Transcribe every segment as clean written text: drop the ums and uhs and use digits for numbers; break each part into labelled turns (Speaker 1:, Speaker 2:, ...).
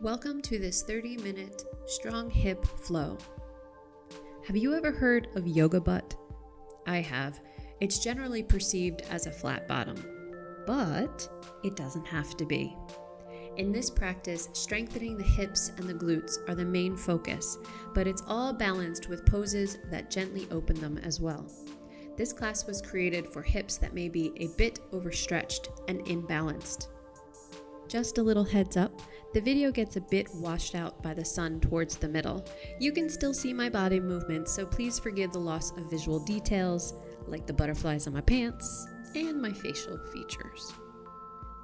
Speaker 1: Welcome to this 30-minute strong hip flow. Have you ever heard of yoga butt? I have. It's generally perceived as a flat bottom, but it doesn't have to be. In this practice, strengthening the hips and the glutes are the main focus, but it's all balanced with poses that gently open them as well. This class was created for hips that may be a bit overstretched and imbalanced. Just a little heads up, the video gets a bit washed out by the sun towards the middle. You can still see my body movements, so please forgive the loss of visual details, like the butterflies on my pants and my facial features.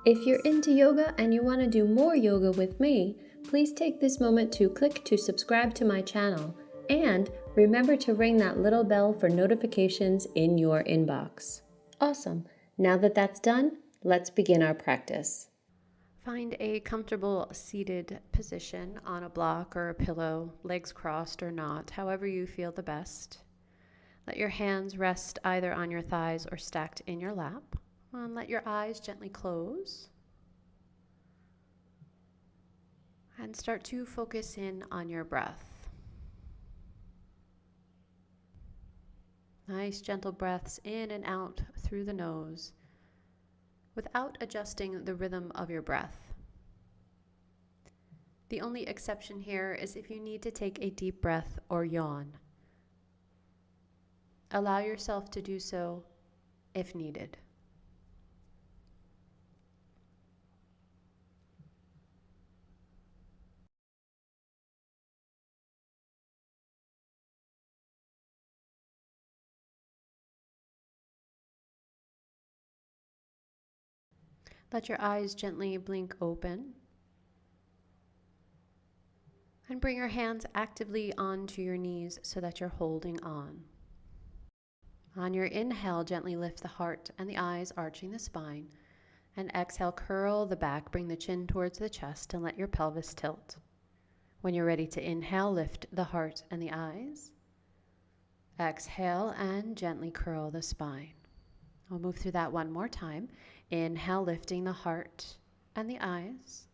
Speaker 2: If you're into yoga and you want to do more yoga with me, please take this moment to click to subscribe to my channel and remember to ring that little bell for notifications in your inbox. Awesome. Now that that's done, let's begin our practice.
Speaker 1: Find a comfortable seated position on a block or a pillow, legs crossed or not, however you feel the best. Let your hands rest either on your thighs or stacked in your lap. And let your eyes gently close. And start to focus in on your breath. Nice gentle breaths in and out through the nose, without adjusting the rhythm of your breath. The only exception here is if you need to take a deep breath or yawn. Allow yourself to do so if needed. Let your eyes gently blink open. And bring your hands actively onto your knees so that you're holding on. On your inhale, gently lift the heart and the eyes, arching the spine. And exhale, curl the back, bring the chin towards the chest and let your pelvis tilt. When you're ready to inhale, lift the heart and the eyes. Exhale and gently curl the spine. We'll move through that one more time. Inhale, lifting the heart and the eyes.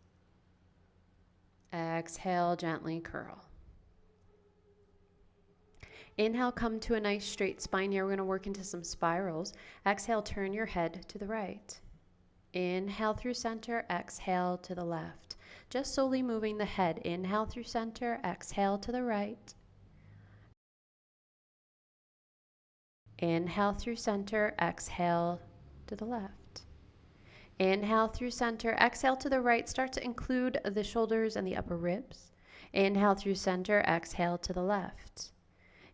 Speaker 1: Exhale, gently curl. Inhale, come to a nice straight spine here. We're going to work into some spirals. Exhale, turn your head to the right. Inhale through center, exhale to the left. Just slowly moving the head. Inhale through center, exhale to the right. Inhale through center, exhale to the left. Inhale through center, exhale to the right. Start to include the shoulders and the upper ribs. Inhale through center, exhale to the left.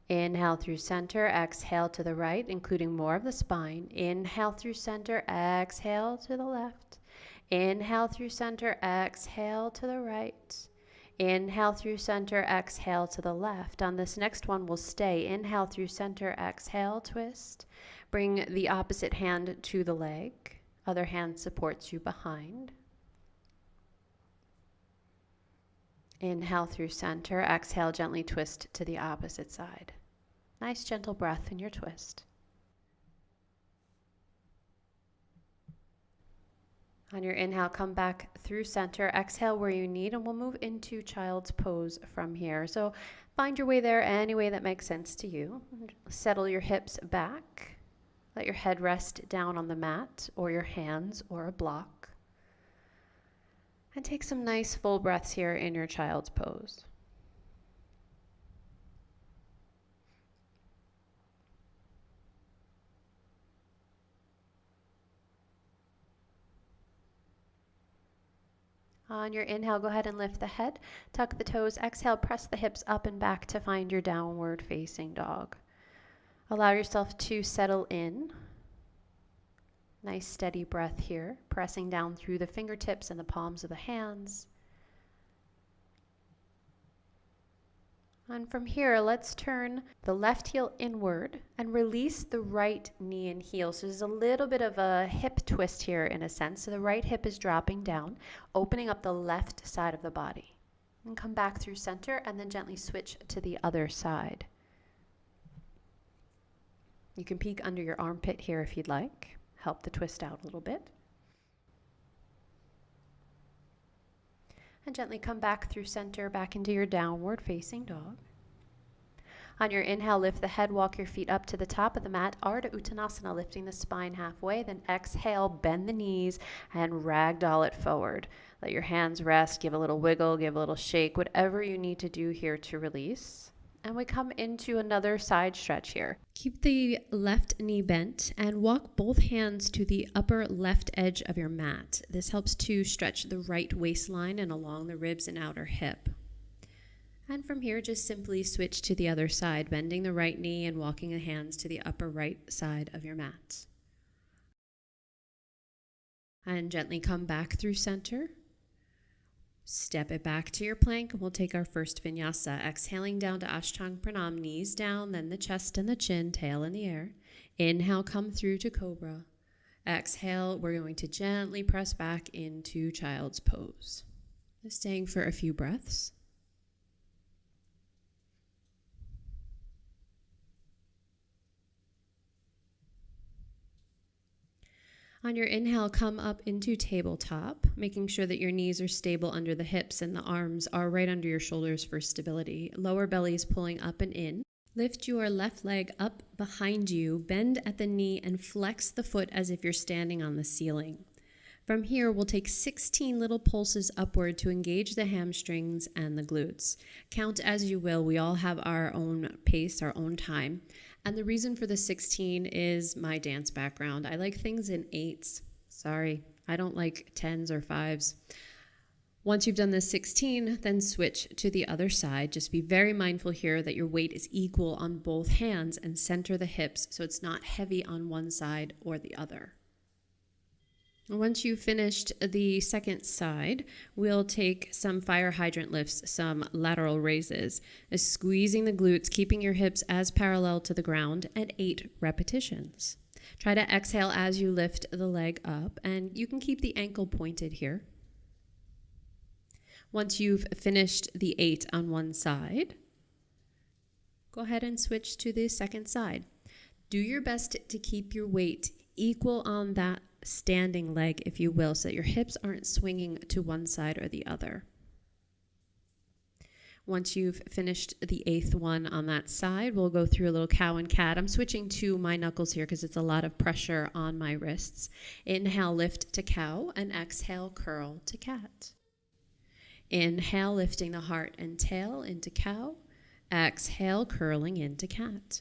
Speaker 1: Inhale through center, exhale to the right, including more of the spine. Inhale through center, exhale to the left. Inhale through center, exhale to the right. Inhale through center, exhale to the left. On this next one, we'll stay. Inhale through center, exhale, twist. Bring the opposite hand to the leg. Other hand supports you behind. Inhale through center, exhale, gently twist to the opposite side. Nice gentle breath in your twist. On your inhale, come back through center, exhale where you need, and we'll move into child's pose from here. So find your way there any way that makes sense to you. Settle your hips back. Let your head rest down on the mat or your hands or a block. And take some nice full breaths here in your child's pose. On your inhale, go ahead and lift the head, tuck the toes, exhale, press the hips up and back to find your downward facing dog. Allow yourself to settle in. Nice steady breath here, pressing down through the fingertips and the palms of the hands. And from here, let's turn the left heel inward and release the right knee and heel. So there's a little bit of a hip twist here in a sense. So the right hip is dropping down, opening up the left side of the body. And come back through center and then gently switch to the other side. You can peek under your armpit here if you'd like. Help the twist out a little bit. And gently come back through center, back into your downward facing dog. On your inhale, lift the head, walk your feet up to the top of the mat, Ardha Uttanasana, lifting the spine halfway. Then exhale, bend the knees and ragdoll it forward. Let your hands rest, give a little wiggle, give a little shake, whatever you need to do here to release. And we come into another side stretch here. Keep the left knee bent and walk both hands to the upper left edge of your mat. This helps to stretch the right waistline and along the ribs and outer hip. And from here, just simply switch to the other side, bending the right knee and walking the hands to the upper right side of your mat. And gently come back through center. Step it back to your plank, and we'll take our first vinyasa. Exhaling down to Ashtanga Pranam, knees down, then the chest and the chin, tail in the air. Inhale, come through to cobra. Exhale, we're going to gently press back into child's pose. Just staying for a few breaths. On your inhale, come up into tabletop, making sure that your knees are stable under the hips and the arms are right under your shoulders for stability. Lower belly is pulling up and in. Lift your left leg up behind you, bend at the knee, and flex the foot as if you're standing on the ceiling. From here, we'll take 16 little pulses upward to engage the hamstrings and the glutes. Count as you will. We all have our own pace, our own time. And the reason for the 16 is my dance background. I like things in 8s. Sorry, I don't like 10s or 5s. Once you've done the 16, then switch to the other side. Just be very mindful here that your weight is equal on both hands and center the hips so it's not heavy on one side or the other. Once you've finished the second side, we'll take some fire hydrant lifts, some lateral raises, squeezing the glutes, keeping your hips as parallel to the ground, and 8 repetitions. Try to exhale as you lift the leg up, and you can keep the ankle pointed here. Once you've finished the 8 on one side, go ahead and switch to the second side. Do your best to keep your weight equal on that standing leg, if you will, so that your hips aren't swinging to one side or the other. Once you've finished the 8th one on that side, we'll go through a little cow and cat. I'm switching to my knuckles here because it's a lot of pressure on my wrists. Inhale, lift to cow, and exhale, curl to cat. Inhale, lifting the heart and tail into cow. Exhale, curling into cat.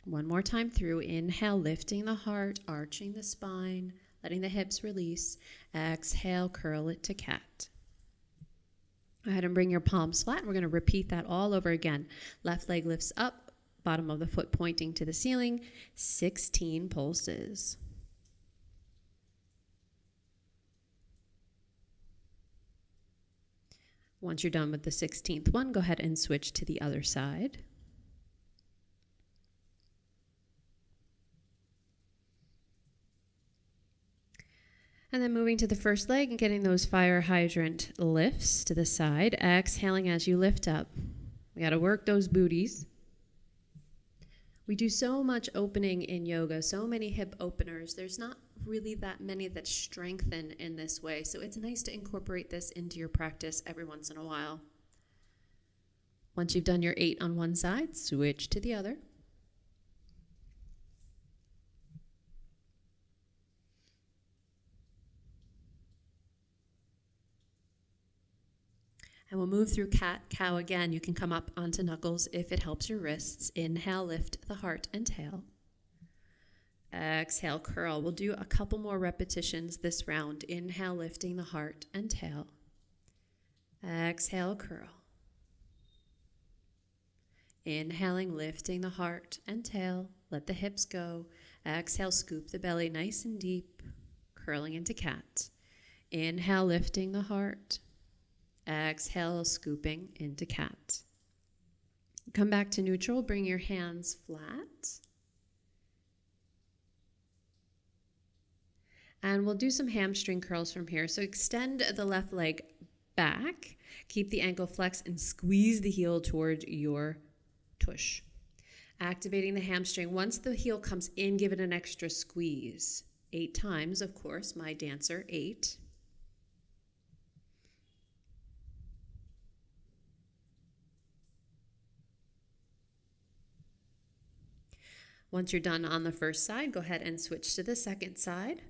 Speaker 1: One more time through. Inhale, lifting the heart, arching the spine, letting the hips release. Exhale, curl it to cat. Go ahead and bring your palms flat. We're going to repeat that all over again. Left leg lifts up, bottom of the foot pointing to the ceiling. 16 pulses. Once you're done with the 16th one, go ahead and switch to the other side. And then moving to the first leg and getting those fire hydrant lifts to the side. Exhaling as you lift up. We got to work those booties. We do so much opening in yoga, so many hip openers. There's not really that many that strengthen in this way. So it's nice to incorporate this into your practice every once in a while. Once you've done your 8 on one side, switch to the other. And we'll move through cat, cow again. You can come up onto knuckles if it helps your wrists. Inhale, lift the heart and tail. Exhale, curl. We'll do a couple more repetitions this round. Inhale, lifting the heart and tail. Exhale, curl. Inhaling, lifting the heart and tail. Let the hips go. Exhale, scoop the belly nice and deep, curling into cat. Inhale, lifting the heart. Exhale, scooping into cat. Come back to neutral. Bring your hands flat. And we'll do some hamstring curls from here. So extend the left leg back. Keep the ankle flexed and squeeze the heel toward your tush. Activating the hamstring. Once the heel comes in, give it an extra squeeze. 8 times, of course, my dancer, 8. Once you're done on the first side, go ahead and switch to the second side.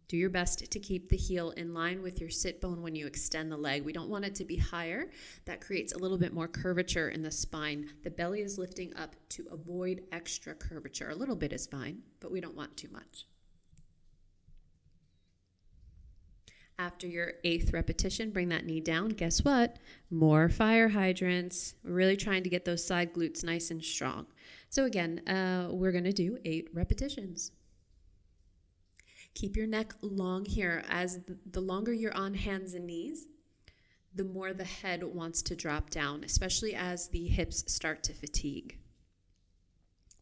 Speaker 1: Do your best to keep the heel in line with your sit bone when you extend the leg. We don't want it to be higher. That creates a little bit more curvature in the spine. The belly is lifting up to avoid extra curvature. A little bit is fine, but we don't want too much. After your 8th repetition, bring that knee down. Guess what? More fire hydrants. We're really trying to get those side glutes nice and strong. So again, we're going to do 8 repetitions. Keep your neck long here. As the longer you're on hands and knees, the more the head wants to drop down, especially as the hips start to fatigue.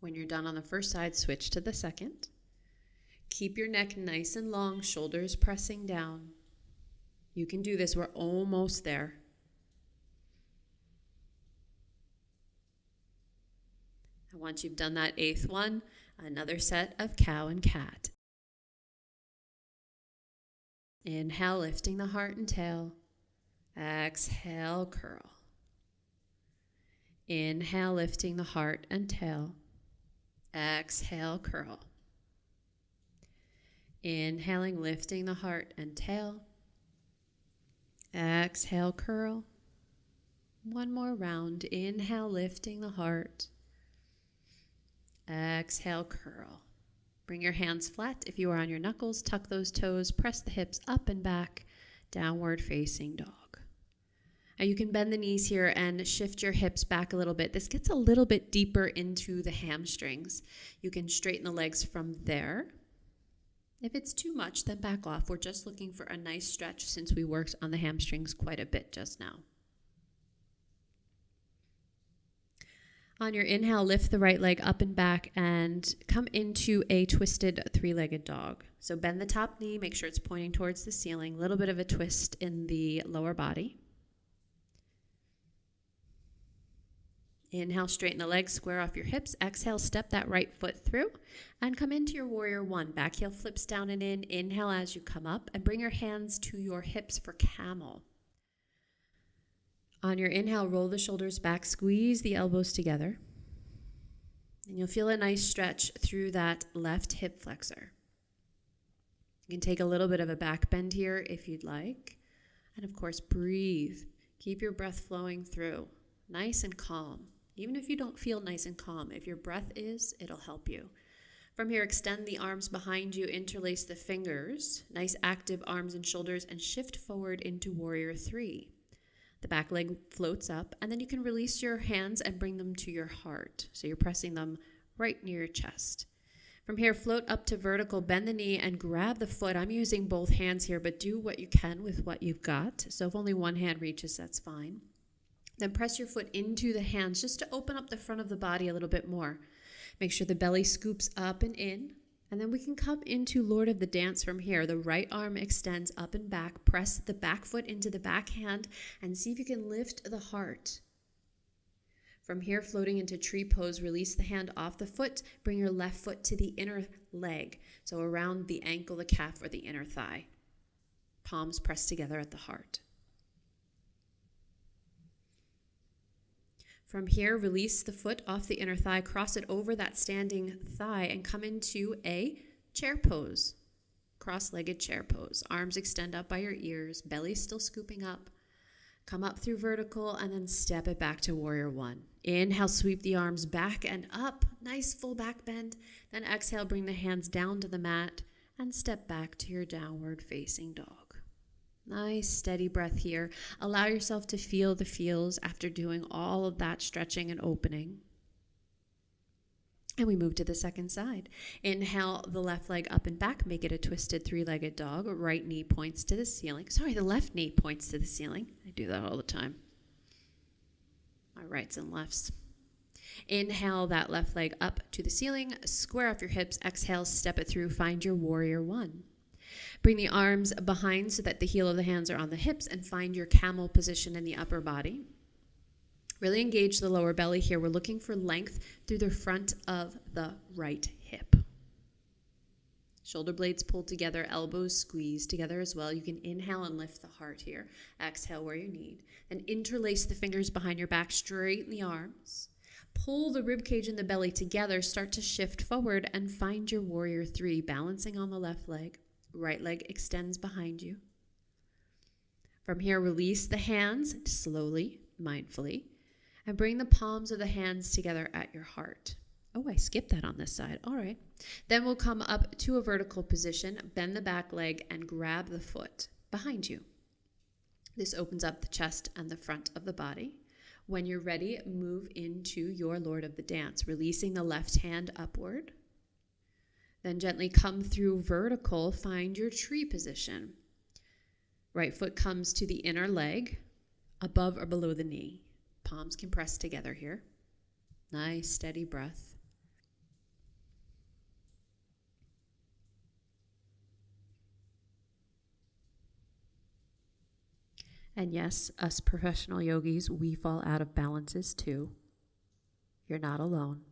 Speaker 1: When you're done on the first side, switch to the second. Keep your neck nice and long, shoulders pressing down. You can do this. We're almost there. And once you've done that 8th one, another set of cow and cat. Inhale, lifting the heart and tail. Exhale, curl. Inhale, lifting the heart and tail. Exhale, curl. Inhaling, lifting the heart and tail. Exhale, curl. One more round. Inhale, lifting the heart. Exhale, curl. Bring your hands flat. If you are on your knuckles, tuck those toes, press the hips up and back, downward facing dog. Now you can bend the knees here and shift your hips back a little bit. This gets a little bit deeper into the hamstrings. You can straighten the legs from there. If it's too much, then back off. We're just looking for a nice stretch since we worked on the hamstrings quite a bit just now. On your inhale, lift the right leg up and back and come into a twisted 3-legged dog. So bend the top knee, make sure it's pointing towards the ceiling. A little bit of a twist in the lower body. Inhale, straighten the legs, square off your hips. Exhale, step that right foot through and come into your warrior 1. Back heel flips down and in. Inhale as you come up and bring your hands to your hips for camel. On your inhale, roll the shoulders back, squeeze the elbows together. And you'll feel a nice stretch through that left hip flexor. You can take a little bit of a back bend here if you'd like. And of course, breathe. Keep your breath flowing through, nice and calm. Even if you don't feel nice and calm, if your breath is, it'll help you. From here, extend the arms behind you, interlace the fingers, nice active arms and shoulders, and shift forward into warrior 3. The back leg floats up, and then you can release your hands and bring them to your heart. So you're pressing them right near your chest. From here, float up to vertical, bend the knee, and grab the foot. I'm using both hands here, but do what you can with what you've got. So if only one hand reaches, that's fine. Then press your foot into the hands just to open up the front of the body a little bit more. Make sure the belly scoops up and in. And then we can come into Lord of the Dance from here. The right arm extends up and back. Press the back foot into the back hand and see if you can lift the heart. From here, floating into tree pose, release the hand off the foot. Bring your left foot to the inner leg, so around the ankle, the calf, or the inner thigh. Palms pressed together at the heart. From here, release the foot off the inner thigh, cross it over that standing thigh, and come into a chair pose, cross-legged chair pose. Arms extend up by your ears, belly still scooping up. Come up through vertical, and then step it back to warrior 1. Inhale, sweep the arms back and up, nice full back bend. Then exhale, bring the hands down to the mat, and step back to your downward facing dog. Nice, steady breath here. Allow yourself to feel the feels after doing all of that stretching and opening. And we move to the second side. Inhale the left leg up and back. Make it a twisted 3-legged dog. Right knee points to the ceiling. The left knee points to the ceiling. I do that all the time. My rights and lefts. Inhale that left leg up to the ceiling. Square off your hips. Exhale, step it through. Find your warrior 1. Bring the arms behind so that the heel of the hands are on the hips and find your camel position in the upper body. Really engage the lower belly here. We're looking for length through the front of the right hip. Shoulder blades pulled together, elbows squeeze together as well. You can inhale and lift the heart here. Exhale where you need. Then interlace the fingers behind your back, straighten the arms. Pull the ribcage and the belly together, start to shift forward and find your warrior three, balancing on the left leg. Right leg extends behind you. From here, release the hands slowly, mindfully, and bring the palms of the hands together at your heart. Oh, I skipped that on this side. All right. Then we'll come up to a vertical position, bend the back leg, and grab the foot behind you. This opens up the chest and the front of the body. When you're ready, move into your Lord of the Dance, releasing the left hand upward. Then gently come through vertical, find your tree position. Right foot comes to the inner leg, above or below the knee. Palms can press together here. Nice, steady breath. And yes, us professional yogis, we fall out of balances too. You're not alone.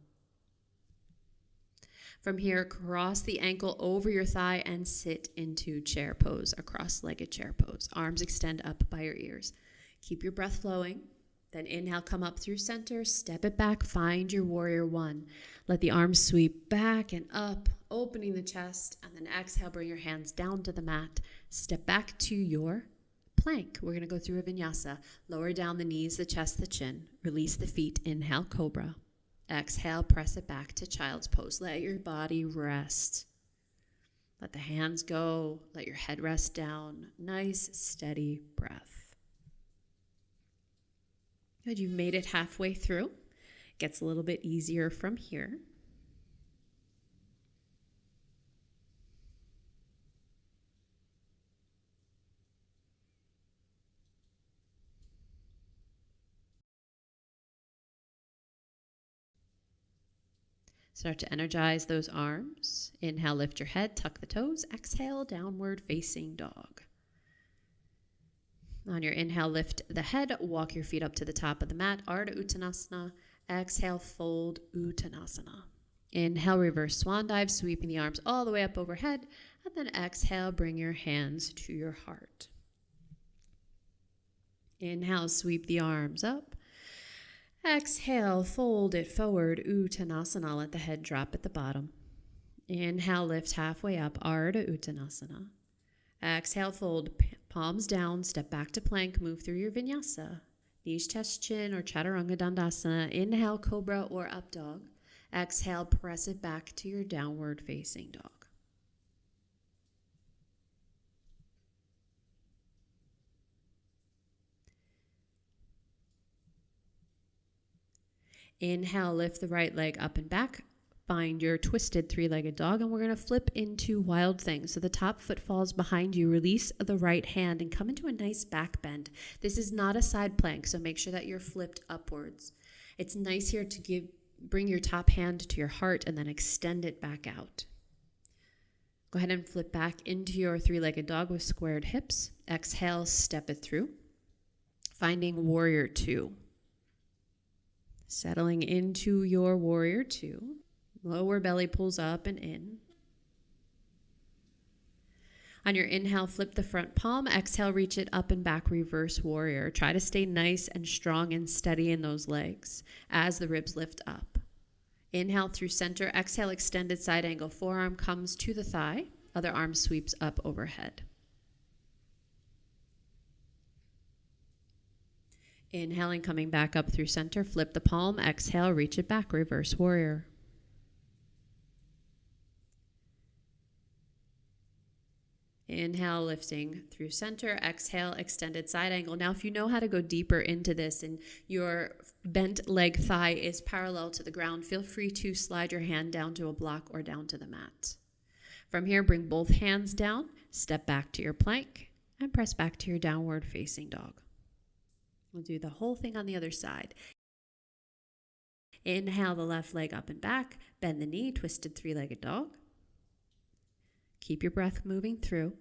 Speaker 1: From here, cross the ankle over your thigh and sit into chair pose, a cross-legged chair pose. Arms extend up by your ears. Keep your breath flowing. Then inhale, come up through center, step it back, find your warrior one. Let the arms sweep back and up, opening the chest, and then exhale, bring your hands down to the mat. Step back to your plank. We're going to go through a vinyasa. Lower down the knees, the chest, the chin. Release the feet. Inhale, cobra. Exhale, press it back to child's pose. Let your body rest. Let the hands go. Let your head rest down. Nice, steady breath. Good. You've made it halfway through. It gets a little bit easier from here. Start to energize those arms. Inhale, lift your head, tuck the toes. Exhale, downward facing dog. On your inhale, lift the head, walk your feet up to the top of the mat, Ardha Uttanasana. Exhale, fold Uttanasana. Inhale, reverse swan dive, sweeping the arms all the way up overhead. And then exhale, bring your hands to your heart. Inhale, sweep the arms up. Exhale, fold it forward, Uttanasana. Let the head drop at the bottom. Inhale, lift halfway up, Ardha Uttanasana. Exhale, fold, palms down, step back to plank, move through your vinyasa. Knees, chest, chin, or chaturanga dandasana. Inhale, cobra or up dog. Exhale, press it back to your downward facing dog. Inhale, lift the right leg up and back. Find your twisted three-legged dog, and we're going to flip into wild thing. So the top foot falls behind you. Release the right hand and come into a nice back bend. This is not a side plank, so make sure that you're flipped upwards. It's nice here to bring your top hand to your heart and then extend it back out. Go ahead and flip back into your three-legged dog with squared hips. Exhale, step it through. Finding warrior two. Settling into your warrior two. Lower belly pulls up and in. On your inhale, flip the front palm. Exhale, reach it up and back, reverse warrior. Try to stay nice and strong and steady in those legs as the ribs lift up. Inhale through center. Exhale, extended side angle. Forearm comes to the thigh. Other arm sweeps up overhead. Inhaling, coming back up through center. Flip the palm. Exhale, reach it back, reverse warrior. Inhale, lifting through center. Exhale, extended side angle. Now, if you know how to go deeper into this and your bent leg thigh is parallel to the ground, feel free to slide your hand down to a block or down to the mat. From here, bring both hands down, step back to your plank, and press back to your downward facing dog. We'll do the whole thing on the other side. Inhale the left leg up and back, bend the knee, twisted three-legged dog. Keep your breath moving through.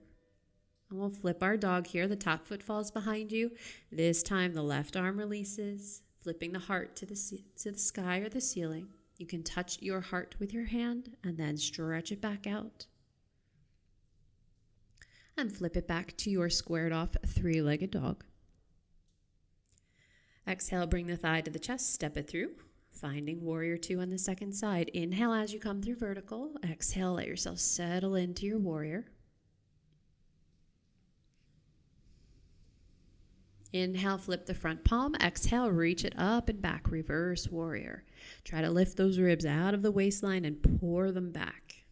Speaker 1: And we'll flip our dog here. The top foot falls behind you. This time the left arm releases, flipping the heart to the sky or the ceiling. You can touch your heart with your hand and then stretch it back out. And flip it back to your squared off three-legged dog. Exhale, bring the thigh to the chest, step it through. Finding warrior two on the second side. Inhale as you come through vertical. Exhale, let yourself settle into your warrior. Inhale, flip the front palm. Exhale, reach it up and back, reverse warrior. Try to lift those ribs out of the waistline and pour them back.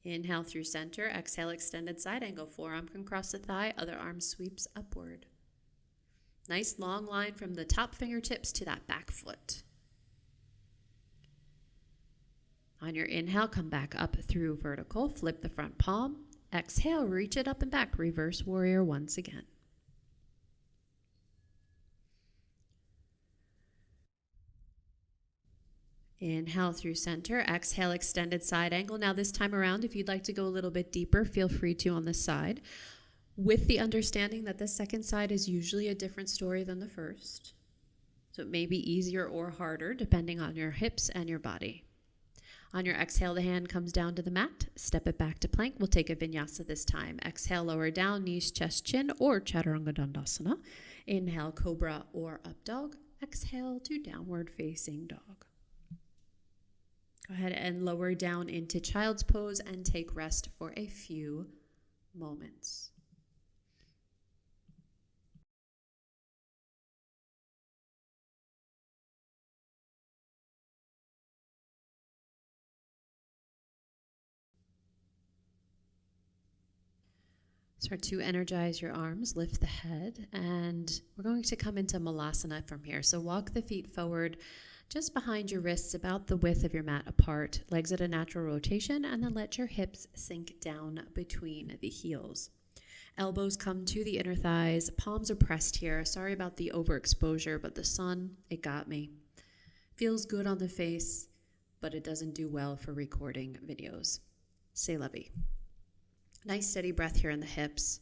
Speaker 1: Inhale through center. Exhale, extended side angle. Forearm can cross the thigh. Other arm sweeps upward. Nice long line from the top fingertips to that back foot. On your inhale, come back up through vertical. Flip the front palm. Exhale, reach it up and back. Reverse warrior once again. Inhale through center. Exhale, extended side angle. Now this time around, if you'd like to go a little bit deeper, feel free to on this side, with the understanding that the second side is usually a different story than the first. So it may be easier or harder depending on your hips and your body. On your exhale, the hand comes down to the mat. Step it back to plank. We'll take a vinyasa this time. Exhale, lower down, knees, chest, chin, or chaturanga dandasana. Inhale, cobra or up dog. Exhale to downward facing dog. Go ahead and lower down into child's pose and take rest for a few moments. Start to energize your arms, lift the head, and we're going to come into malasana from here. So walk the feet forward just behind your wrists, about the width of your mat apart, legs at a natural rotation, and then let your hips sink down between the heels. Elbows come to the inner thighs, palms are pressed here. Sorry about the overexposure, but the sun, it got me. Feels good on the face, but it doesn't do well for recording videos. C'est la vie. Nice steady breath here in the hips.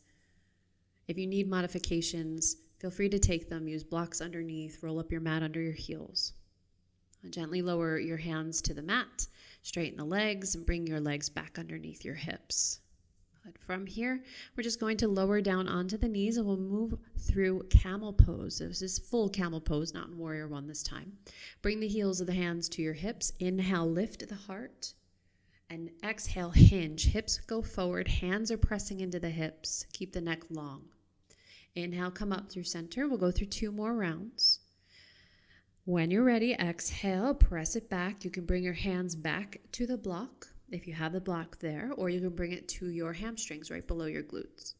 Speaker 1: If you need modifications, feel free to take them. Use blocks underneath, roll up your mat under your heels. Gently lower your hands to the mat, straighten the legs, and bring your legs back underneath your hips. But from here, we're just going to lower down onto the knees, and we'll move through camel pose. This is full camel pose, not in warrior one this time. Bring the heels of the hands to your hips. Inhale, lift the heart. And exhale, hinge. Hips go forward. Hands are pressing into the hips. Keep the neck long. Inhale, come up through center. We'll go through 2 more rounds. When you're ready, exhale, press it back. You can bring your hands back to the block if you have the block there, or you can bring it to your hamstrings right below your glutes.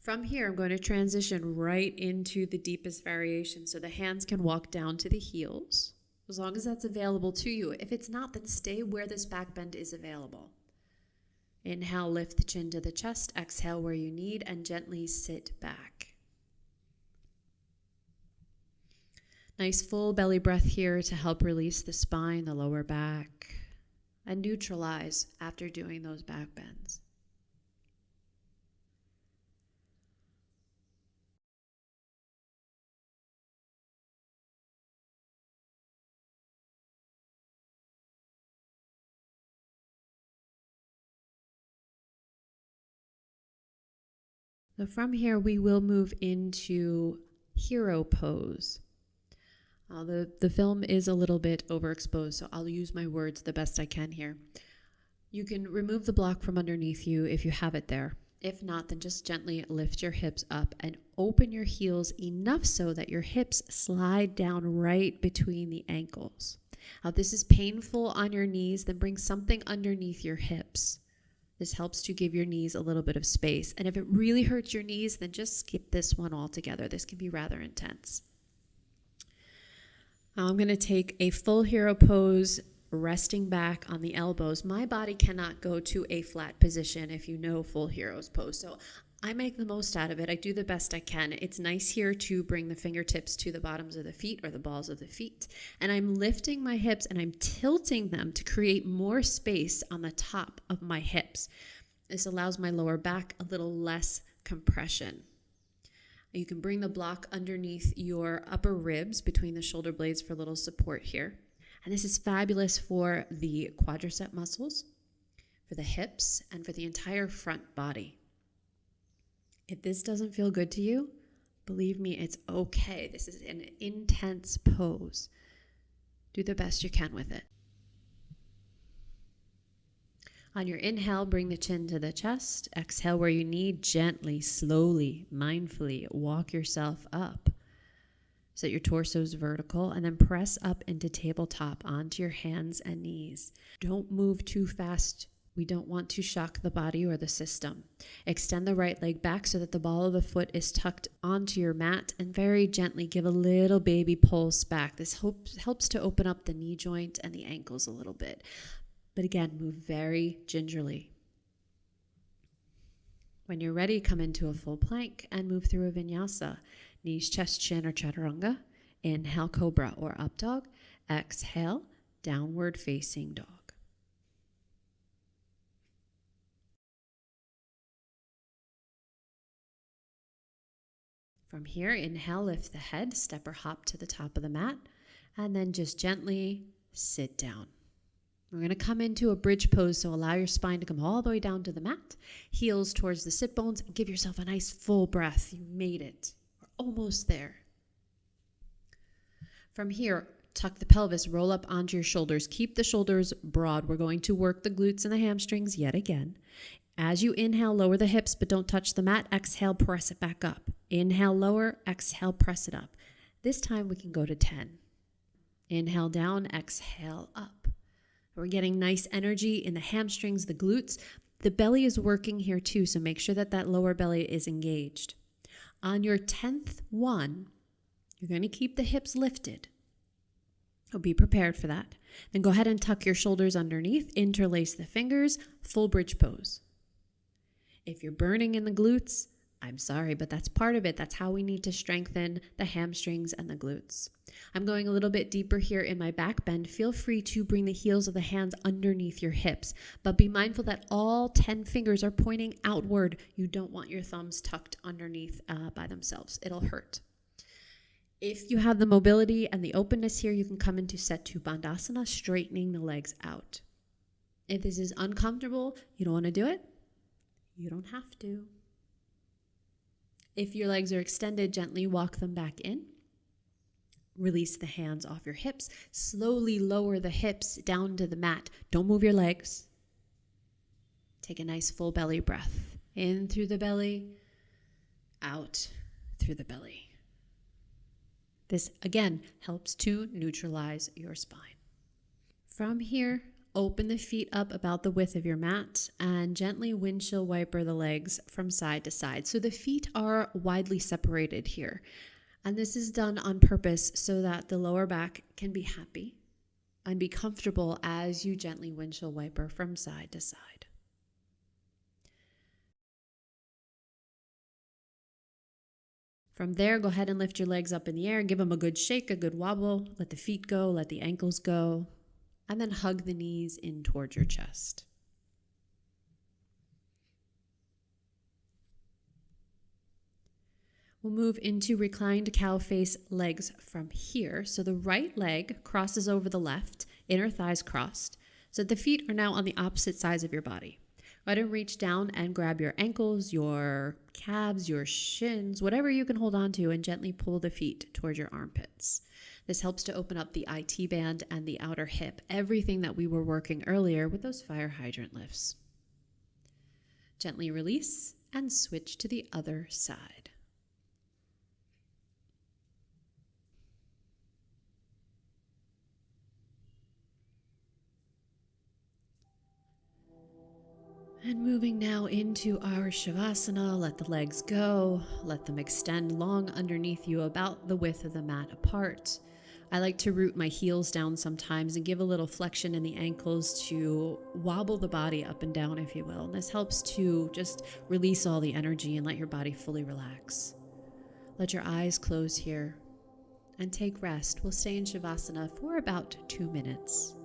Speaker 1: From here, I'm going to transition right into the deepest variation so the hands can walk down to the heels, as long as that's available to you. If it's not, then stay where this back bend is available. Inhale, lift the chin to the chest. Exhale where you need, and gently sit back. Nice full belly breath here to help release the spine, the lower back, and neutralize after doing those back bends. So from here, we will move into hero pose. The film is a little bit overexposed, so I'll use my words the best I can here. You can remove the block from underneath you if you have it there. If not, then just gently lift your hips up and open your heels enough so that your hips slide down right between the ankles. Now, if this is painful on your knees, then bring something underneath your hips. This helps to give your knees a little bit of space. And if it really hurts your knees, then just skip this one altogether. This can be rather intense. Now I'm going to take a full hero pose, resting back on the elbows. My body cannot go to a flat position if you know full hero's pose. So I make the most out of it. I do the best I can. It's nice here to bring the fingertips to the bottoms of the feet or the balls of the feet. And I'm lifting my hips and I'm tilting them to create more space on the top of my hips. This allows my lower back a little less compression. You can bring the block underneath your upper ribs between the shoulder blades for a little support here. And this is fabulous for the quadricep muscles, for the hips, and for the entire front body. If this doesn't feel good to you, Believe me, it's okay. This is an intense pose. Do the best you can with it. On your inhale, bring the chin to the chest. Exhale where you need. Gently, slowly, mindfully walk yourself up so that your torso is vertical, and then press up into tabletop onto your hands and knees. Don't move too fast. We don't want to shock the body or the system. Extend the right leg back so that the ball of the foot is tucked onto your mat, and very gently give a little baby pulse back. This helps to open up the knee joint and the ankles a little bit. But again, move very gingerly. When you're ready, come into a full plank and move through a vinyasa. Knees, chest, chin, or chaturanga. Inhale, cobra or up dog. Exhale, downward facing dog. From here, inhale, lift the head, step or hop to the top of the mat, and then just gently sit down. We're going to come into a bridge pose, so allow your spine to come all the way down to the mat, heels towards the sit bones, and give yourself a nice full breath. You made it. We're almost there. From here, tuck the pelvis, roll up onto your shoulders. Keep the shoulders broad. We're going to work the glutes and the hamstrings yet again. As you inhale, lower the hips, but don't touch the mat. Exhale, press it back up. Inhale, lower. Exhale, press it up. This time we can go to 10. Inhale down, exhale up. We're getting nice energy in the hamstrings, the glutes. The belly is working here too, so make sure that that lower belly is engaged. On your 10th one, you're going to keep the hips lifted. So be prepared for that. Then go ahead and tuck your shoulders underneath, interlace the fingers, full bridge pose. If you're burning in the glutes, I'm sorry, but that's part of it. That's how we need to strengthen the hamstrings and the glutes. I'm going a little bit deeper here in my back bend. Feel free to bring the heels of the hands underneath your hips, but be mindful that all 10 fingers are pointing outward. You don't want your thumbs tucked underneath by themselves. It'll hurt. If you have the mobility and the openness here, you can come into Setu Bandhasana, straightening the legs out. If this is uncomfortable, you don't want to do it, you don't have to. If your legs are extended, gently walk them back in. Release the hands off your hips. Slowly lower the hips down to the mat. Don't move your legs. Take a nice full belly breath. In through the belly, out through the belly. This, again, helps to neutralize your spine. From here, open the feet up about the width of your mat and gently windshield wiper the legs from side to side. So the feet are widely separated here. And this is done on purpose so that the lower back can be happy and be comfortable as you gently windshield wiper from side to side. From there, go ahead and lift your legs up in the air. Give them a good shake, a good wobble. Let the feet go, let the ankles go. And then hug the knees in towards your chest. We'll move into reclined cow face legs from here. So the right leg crosses over the left, inner thighs crossed. So the feet are now on the opposite sides of your body. Go ahead and reach down and grab your ankles, your calves, your shins, whatever you can hold on to, and gently pull the feet towards your armpits. This helps to open up the IT band and the outer hip, everything that we were working earlier with those fire hydrant lifts. Gently release and switch to the other side. And moving now into our Shavasana, let the legs go, let them extend long underneath you about the width of the mat apart. I like to root my heels down sometimes and give a little flexion in the ankles to wobble the body up and down, if you will. And this helps to just release all the energy and let your body fully relax. Let your eyes close here and take rest. We'll stay in Shavasana for about 2 minutes.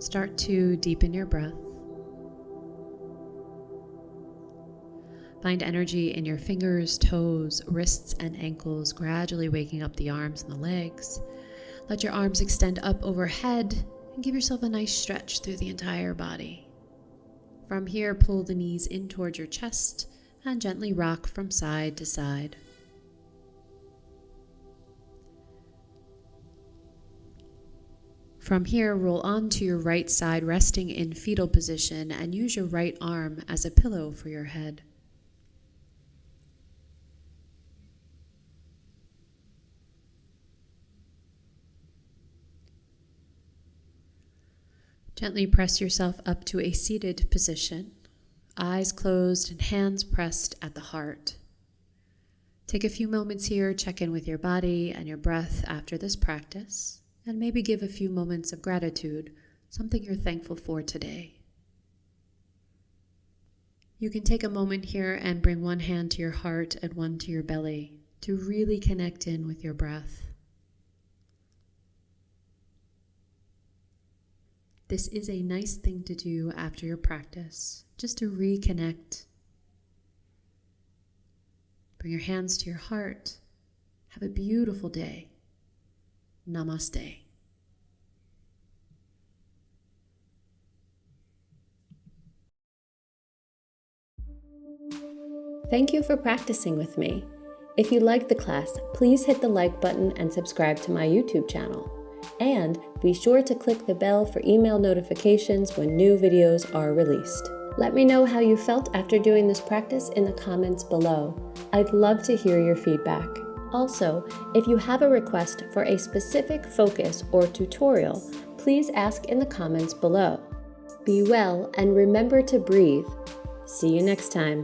Speaker 1: Start to deepen your breath. Find energy in your fingers, toes, wrists, and ankles, gradually waking up the arms and the legs. Let your arms extend up overhead and give yourself a nice stretch through the entire body. From here, pull the knees in towards your chest and gently rock from side to side. From here, roll onto your right side, resting in fetal position, and use your right arm as a pillow for your head. Gently press yourself up to a seated position, eyes closed and hands pressed at the heart. Take a few moments here, check in with your body and your breath after this practice, and maybe give a few moments of gratitude, something you're thankful for today. You can take a moment here and bring one hand to your heart and one to your belly to really connect in with your breath. This is a nice thing to do after your practice, just to reconnect. Bring your hands to your heart. Have a beautiful day. Namaste.
Speaker 2: Thank you for practicing with me. If you liked the class, please hit the like button and subscribe to my YouTube channel. And be sure to click the bell for email notifications when new videos are released. Let me know how you felt after doing this practice in the comments below. I'd love to hear your feedback. Also, if you have a request for a specific focus or tutorial, please ask in the comments below. Be well and remember to breathe. See you next time.